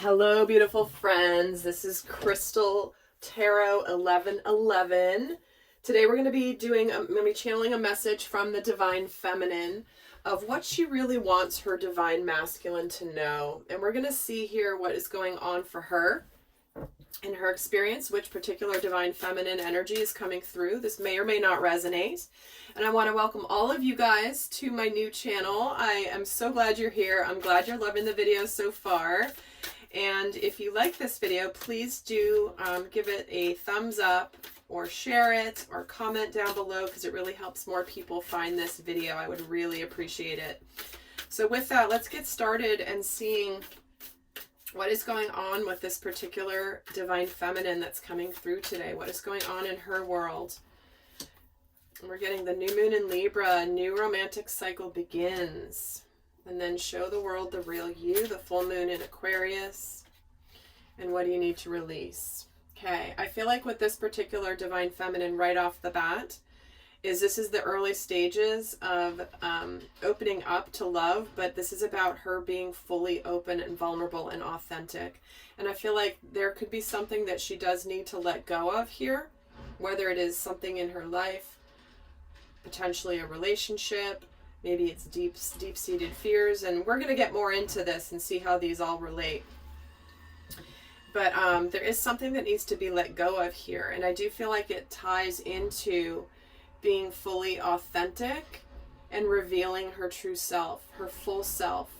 Hello, beautiful friends. This is Crystal Tarot 1111. Today we're going to be channeling a message from the Divine Feminine of what she really wants her Divine Masculine to know. And we're going to see here what is going on for her in her experience, which particular Divine Feminine energy is coming through. This may or may not resonate. And I want to welcome all of you guys to my new channel. I am so glad you're here. I'm glad you're loving the video so far. And if you like this video, please do give it a thumbs up or share it or comment down below because it really helps more people find this video. I would really appreciate it. So with that, let's get started and seeing what is going on with this particular Divine Feminine that's coming through today. What is going on in her world? We're getting the new moon in Libra, a new romantic cycle begins. And then show the world the real you, the full moon in Aquarius. And what do you need to release? Okay, I feel like with this particular Divine Feminine right off the bat, this is the early stages of opening up to love, but this is about her being fully open and vulnerable and authentic. And I feel like there could be something that she does need to let go of here, whether it is something in her life, potentially a relationship, maybe it's deep-seated fears, and we're going to get more into this and see how these all relate. But there is something that needs to be let go of here, and I do feel like it ties into being fully authentic and revealing her true self, her full self,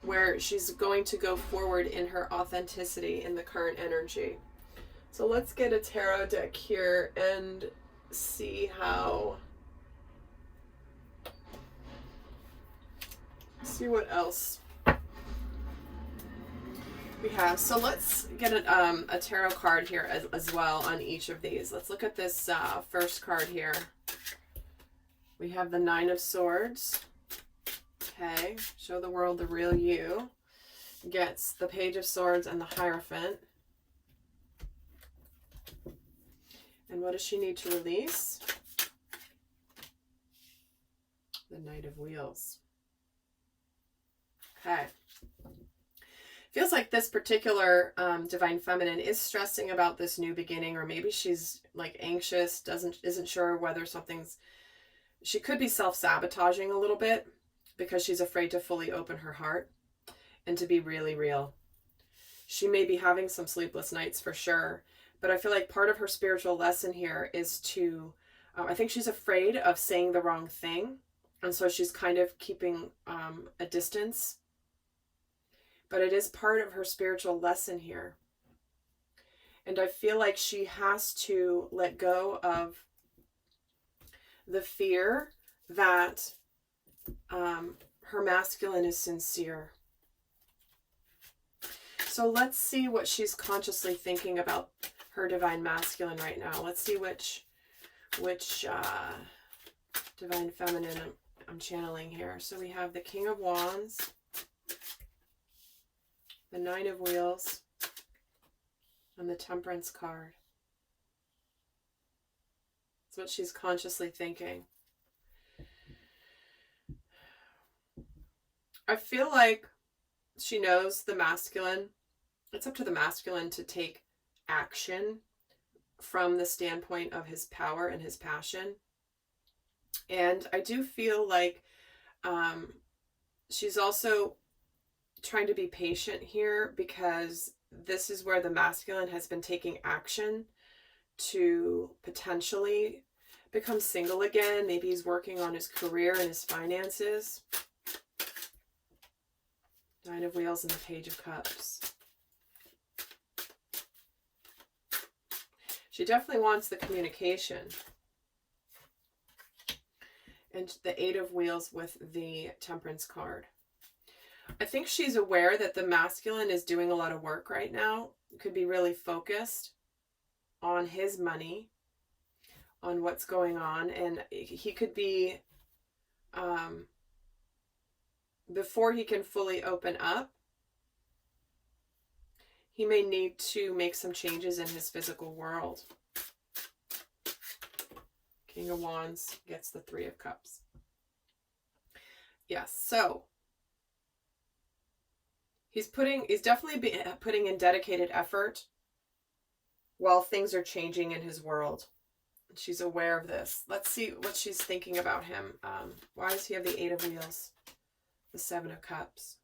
where she's going to go forward in her authenticity in the current energy. So let's get a tarot deck here and see what else we have. So let's get a tarot card here as well on each of these. Let's look at this first card here. We have the Nine of Swords. Okay, show the world the real you. Gets the Page of Swords and the Hierophant. And what does she need to release? The Knight of Wheels. Okay. Feels like this particular Divine Feminine is stressing about this new beginning, or maybe she's like anxious, isn't sure whether she could be self-sabotaging a little bit because she's afraid to fully open her heart and to be really real. She may be having some sleepless nights for sure, but I feel like part of her spiritual lesson here is to, I think she's afraid of saying the wrong thing, and so she's kind of keeping a distance. But it is part of her spiritual lesson here. And I feel like she has to let go of the fear that her masculine is sincere. So let's see what she's consciously thinking about her Divine Masculine right now. Let's see which Divine Feminine I'm channeling here. So we have the King of Wands, the Nine of Wheels, and the Temperance card. That's what she's consciously thinking. I feel like she knows the masculine. It's up to the masculine to take action from the standpoint of his power and his passion. And I do feel like she's also trying to be patient here because this is where the masculine has been taking action to potentially become single again. Maybe he's working on his career and his finances. Nine of Wheels and the Page of Cups. She definitely wants the communication. And the Eight of Wheels with the Temperance card. I think she's aware that the masculine is doing a lot of work right now. Could be really focused on his money, on what's going on. And he could be, before he can fully open up, he may need to make some changes in his physical world. King of Wands gets the Three of Cups. Yes, so He's definitely putting in dedicated effort while things are changing in his world. She's aware of this. Let's see what she's thinking about him. Why does he have the 8 of Wheels? The 7 of Cups.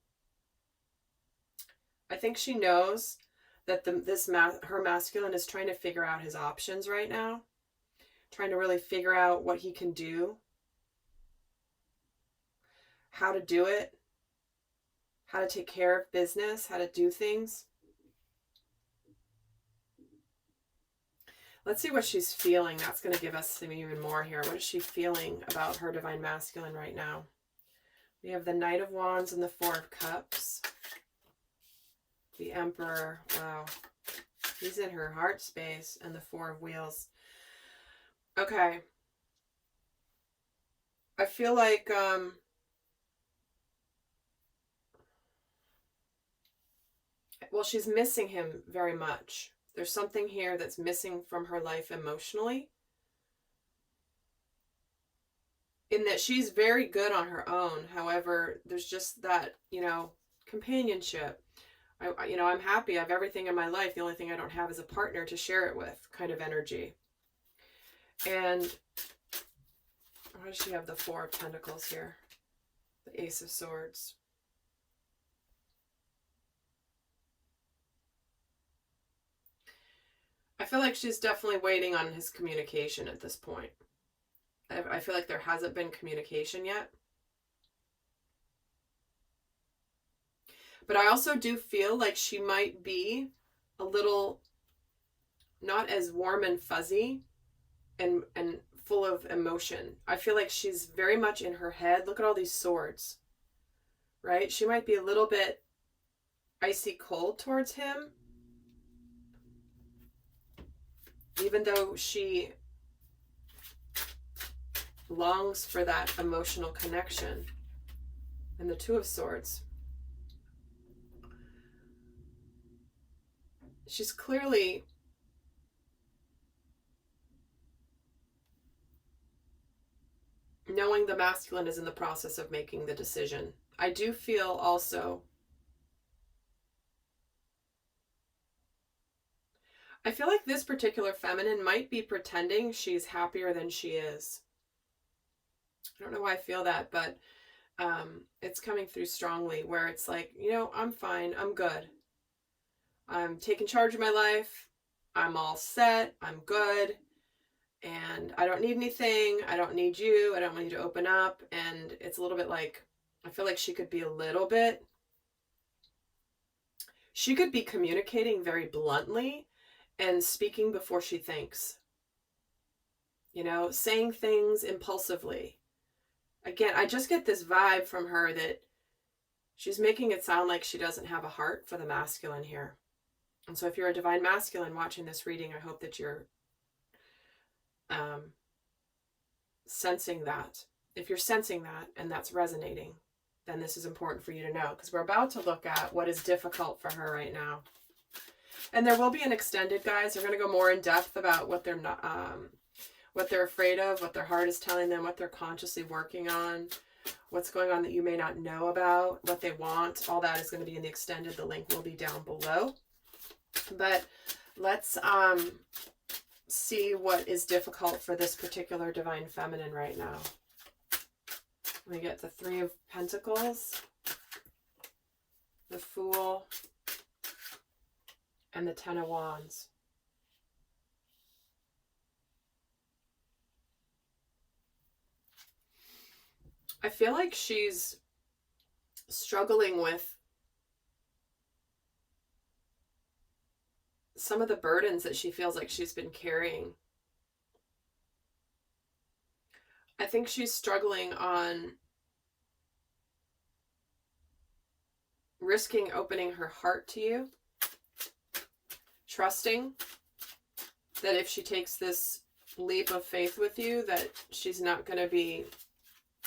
I think she knows that her masculine is trying to figure out his options right now. Trying to really figure out what he can do. How to do it. How to take care of business. How to do things. Let's see what she's feeling. That's going to give us some even more here. What is she feeling about her divine masculine right now? We have the Knight of Wands and the 4 of Cups. The Emperor. Wow. He's in her heart space. And the 4 of Wheels. Okay. I feel like well, she's missing him very much. There's something here that's missing from her life emotionally. In that she's very good on her own. However, there's just that, companionship. I'm happy. I have everything in my life. The only thing I don't have is a partner to share it with, kind of energy. And why does she have the 4 of Pentacles here? The Ace of Swords. I feel like she's definitely waiting on his communication at this point. I feel like there hasn't been communication yet. But I also do feel like she might be a little not as warm and fuzzy and full of emotion. I feel like she's very much in her head. Look at all these swords, right? She might be a little bit icy cold towards him. Even though she longs for that emotional connection. And the 2 of Swords. She's clearly knowing the masculine is in the process of making the decision. I do feel also, I feel like this particular feminine might be pretending she's happier than she is. I don't know why I feel that, but it's coming through strongly where it's like, I'm fine. I'm good. I'm taking charge of my life. I'm all set. I'm good. And I don't need anything. I don't need you. I don't want you to open up. And it's a little bit like, I feel like she could be communicating very bluntly and speaking before she thinks. Saying things impulsively. Again, I just get this vibe from her that she's making it sound like she doesn't have a heart for the masculine here. And so if you're a divine masculine watching this reading, I hope that you're sensing that. If you're sensing that and that's resonating, then this is important for you to know, because we're about to look at what is difficult for her right now. And there will be an extended, guys. They're going to go more in depth about what they're not, what they're afraid of, what their heart is telling them, what they're consciously working on, what's going on that you may not know about, what they want. All that is going to be in the extended. The link will be down below. But let's see what is difficult for this particular divine feminine right now. We get the 3 of Pentacles, the Fool, and the 10 of Wands. I feel like she's struggling with some of the burdens that she feels like she's been carrying. I think she's struggling on risking opening her heart to you, trusting that if she takes this leap of faith with you, that she's not going to be,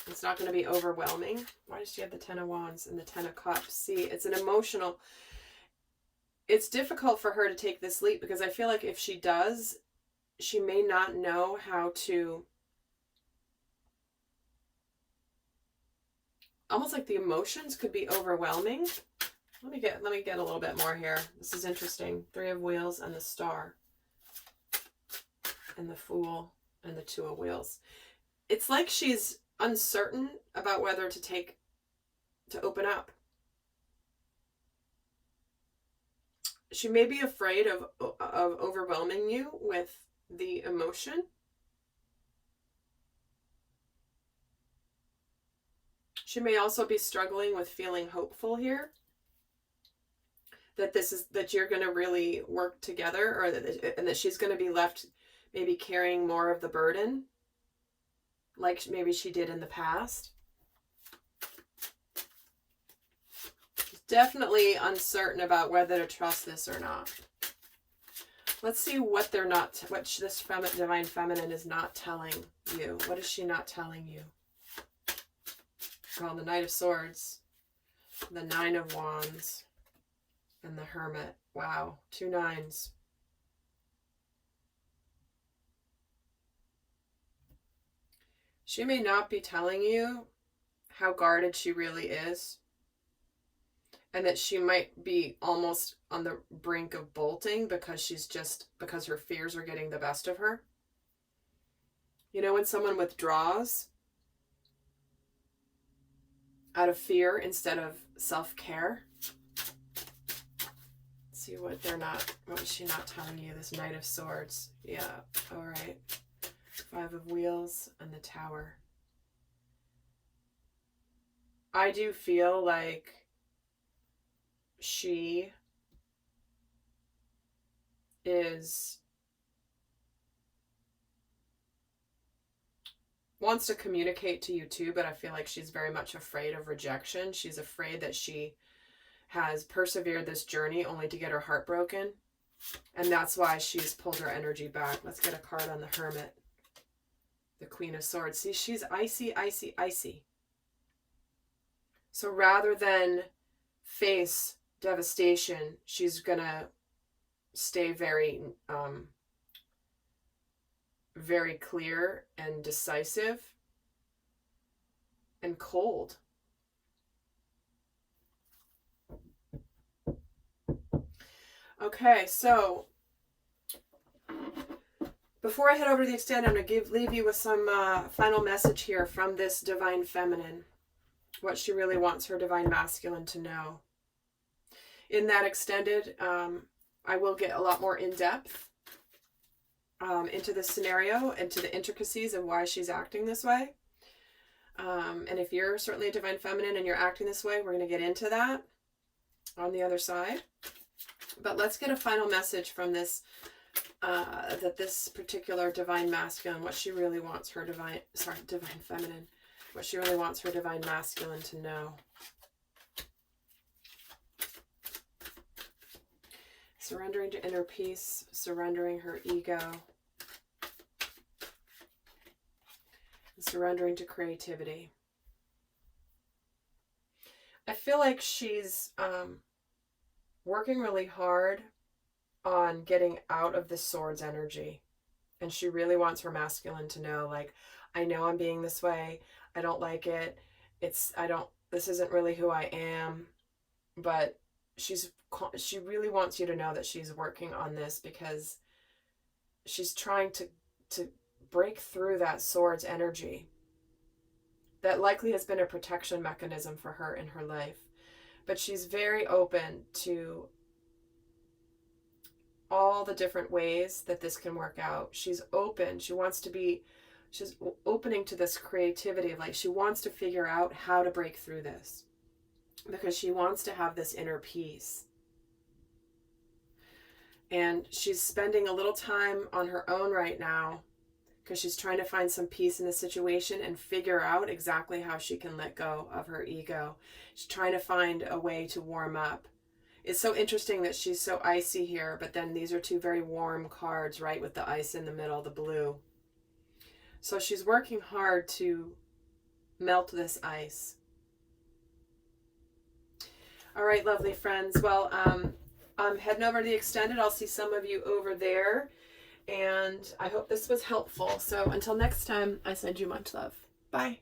it's not going to be overwhelming. Why does she have the 10 of Wands and the 10 of Cups? See, it's an emotional, it's difficult for her to take this leap because I feel like if she does, she may not know how to, almost like the emotions could be overwhelming. Let me get a little bit more here. This is interesting. 3 of Wheels and the Star. And the Fool and the 2 of Wheels. It's like she's uncertain about whether to open up. She may be afraid of overwhelming you with the emotion. She may also be struggling with feeling hopeful here. That you're going to really work together, and that she's going to be left maybe carrying more of the burden, like maybe she did in the past. She's definitely uncertain about whether to trust this or not. Let's see what this Divine Feminine is not telling you. What is she not telling you? Well, the Knight of Swords, the 9 of Wands, and the Hermit. Wow, 2 9s. She may not be telling you how guarded she really is, and that she might be almost on the brink of bolting because her fears are getting the best of her. You know, when someone withdraws out of fear instead of self-care. See what is she not telling you? This Knight of Swords. Yeah, all right. 5 of Wheels and the Tower. I do feel like she wants to communicate to you too, but I feel like she's very much afraid of rejection. She's afraid that she has persevered this journey only to get her heart broken. And that's why she's pulled her energy back. Let's get a card on the Hermit. The Queen of Swords. See, she's icy, icy, icy. So rather than face devastation, she's going to stay very, very clear and decisive and cold. Okay, so before I head over to the extended, I'm going to leave you with some final message here from this Divine Feminine. What she really wants her Divine Masculine to know. In that extended, I will get a lot more in-depth into this scenario, into the intricacies of why she's acting this way. And if you're certainly a Divine Feminine and you're acting this way, we're going to get into that on the other side. But let's get a final message from this, that this particular Divine Masculine, what she really wants her Divine Feminine, what she really wants her Divine Masculine to know. Surrendering to inner peace, surrendering her ego, and surrendering to creativity. I feel like she's working really hard on getting out of the Swords energy. And she really wants her masculine to know, like, I know I'm being this way. I don't like it. This isn't really who I am. But she really wants you to know that she's working on this because she's trying to break through that Swords energy. That likely has been a protection mechanism for her in her life. But she's very open to all the different ways that this can work out. She's open. She's opening to this creativity of, like, she wants to figure out how to break through this because she wants to have this inner peace. And she's spending a little time on her own right now because she's trying to find some peace in the situation and figure out exactly how she can let go of her ego. She's trying to find a way to warm up. It's so interesting that she's so icy here, but then these are 2 very warm cards, right, with the ice in the middle, the blue. So she's working hard to melt this ice. All right, lovely friends. Well, I'm heading over to the extended. I'll see some of you over there. And I hope this was helpful. So until next time, I send you much love. Bye.